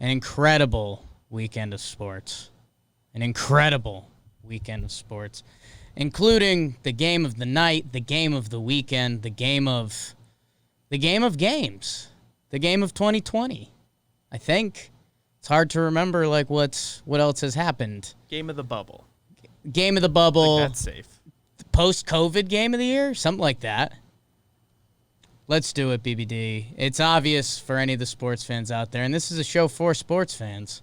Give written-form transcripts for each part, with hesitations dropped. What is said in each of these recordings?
An incredible weekend of sports. An incredible weekend of sports, including the game of the night, the game of the weekend, the game of games, the game of 2020. I think it's hard to remember what else has happened. Game of the bubble. Game of the bubble. I think that's safe. Post-COVID game of the year, something like that. Let's do it, BBD. It's obvious for any of the sports fans out there, and this is a show for sports fans.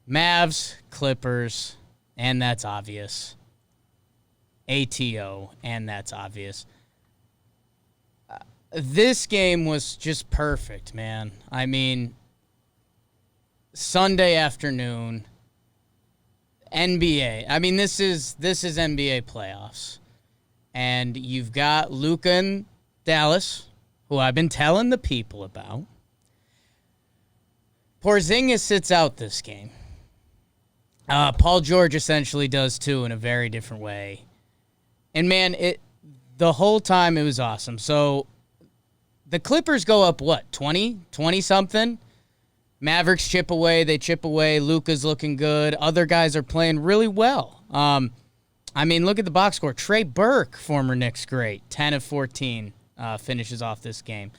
Mavs, Clippers, and that's obvious. ATO, and that's obvious. This game was just perfect, man. I mean, Sunday afternoon, NBA. I mean, this is NBA playoffs. And you've got Luka and Dallas, who I've been telling the people about. Porzingis sits out this game. Paul George essentially does too in a very different way. And man, the whole time it was awesome. So the Clippers go up, 20-something? Mavericks chip away, they chip away. Luka's looking good. Other guys are playing really well. I mean, look at the box score. Trey Burke, former Knicks great, 10 of 14. Finishes off this game.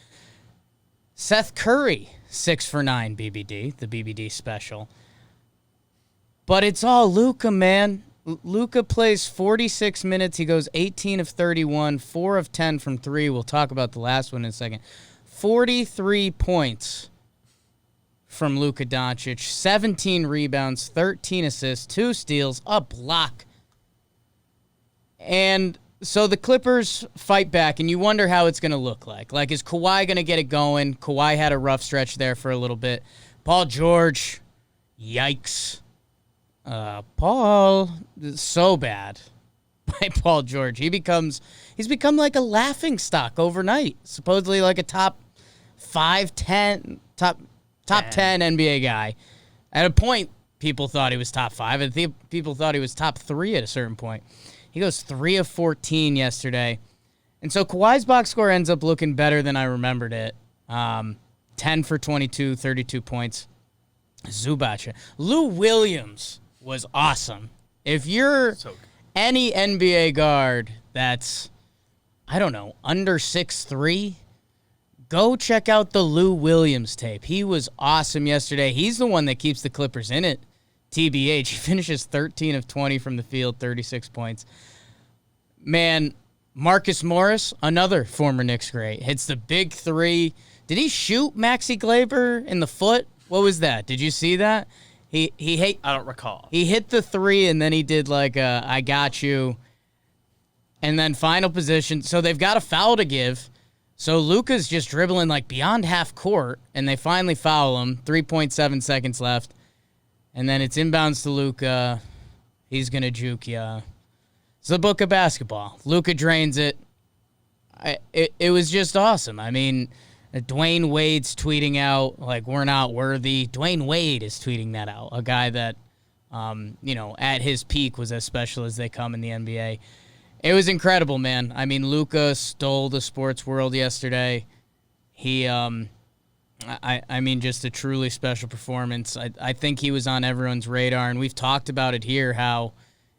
Seth Curry, 6 for 9 BBD, the BBD special. But it's all Luka, man. Luka plays 46 minutes. He goes 18 of 31, 4 of 10 from 3. We'll talk about the last one in a second. 43 points from Luka Doncic, 17 rebounds, 13 assists, 2 steals, a block. And so the Clippers fight back, and you wonder how it's going to look like. Like, is Kawhi going to get it going? Kawhi had a rough stretch there for a little bit. Paul George, yikes. Paul, so bad by Paul George. He's become like a laughing stock overnight. Supposedly like a top 10 NBA guy. At a point, people thought he was top 5. I think people thought he was top 3 at a certain point. He goes 3 of 14 yesterday. And so Kawhi's box score ends up looking better than I remembered it. 10 for 22, 32 points. Zubac. Lou Williams was awesome. If you're any NBA guard that's, I don't know, under 6'3", go check out the Lou Williams tape. He was awesome yesterday. He's the one that keeps the Clippers in it. TBH, he finishes 13 of 20 from the field, 36 points. Man, Marcus Morris, another former Knicks great, hits the big 3. Did he shoot Maxi Kleber in the foot? What was that? Did you see that? I don't recall. He hit the 3, and then he did like a I got you. And then final position. So they've got a foul to give. So Luka's just dribbling like beyond half court, and they finally foul him. 3.7 seconds left. And then it's inbounds to Luka. He's going to juke ya. It's the book of basketball. Luka drains it. It was just awesome. I mean, Dwayne Wade's tweeting out, like, we're not worthy. Dwayne Wade is tweeting that out. A guy that, at his peak was as special as they come in the NBA. It was incredible, man. I mean, Luka stole the sports world yesterday. He, I mean, just a truly special performance. I think he was on everyone's radar, and we've talked about it here, how,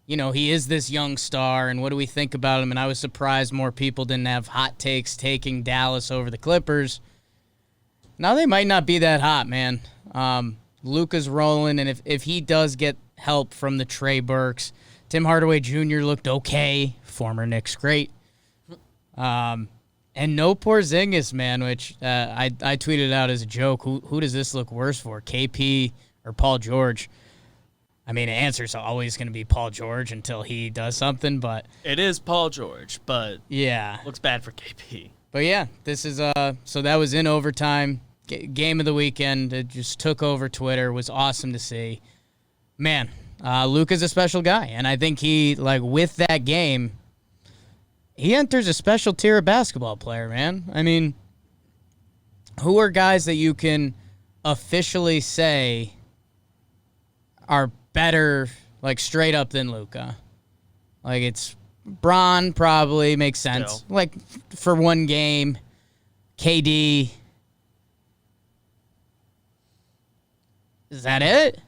he is this young star, and what do we think about him? And I was surprised more people didn't have hot takes taking Dallas over the Clippers. Now they might not be that hot, man. Luka's rolling, and if he does get help from the Trey Burks, Tim Hardaway Jr. looked okay, former Knicks great. And no Porzingis, man, which I tweeted out as a joke. Who does this look worse for, KP or Paul George? I mean, the answer's always going to be Paul George until he does something, but... It is Paul George, but... Yeah. Looks bad for KP. But yeah, this is... So that was in overtime. Game of the weekend. It just took over Twitter. It was awesome to see. Man, Luka's a special guy, and I think he, with that game... He enters a special tier of basketball player, man. I mean, who are guys that you can officially say are better, straight up than Luka? It's Bron probably makes sense. No. For one game, KD. Is that it?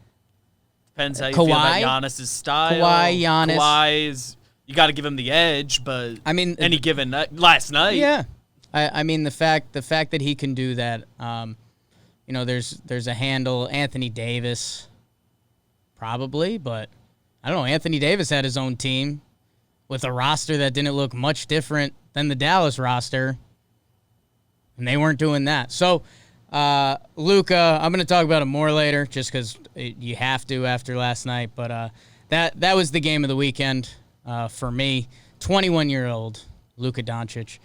Depends how you feel Kawhi? about Giannis' style. Kawhi, Giannis. Kawhi is, you got to give him the edge, but I mean, any given night, last night. yeah. I mean the fact that he can do that. There's a handle. Anthony Davis, probably, but I don't know. Anthony Davis had his own team with a roster that didn't look much different than the Dallas roster, and they weren't doing that. So, Luka, I'm going to talk about him more later, just because you have to after last night. But that was the game of the weekend for me. 21-year-old Luka Doncic.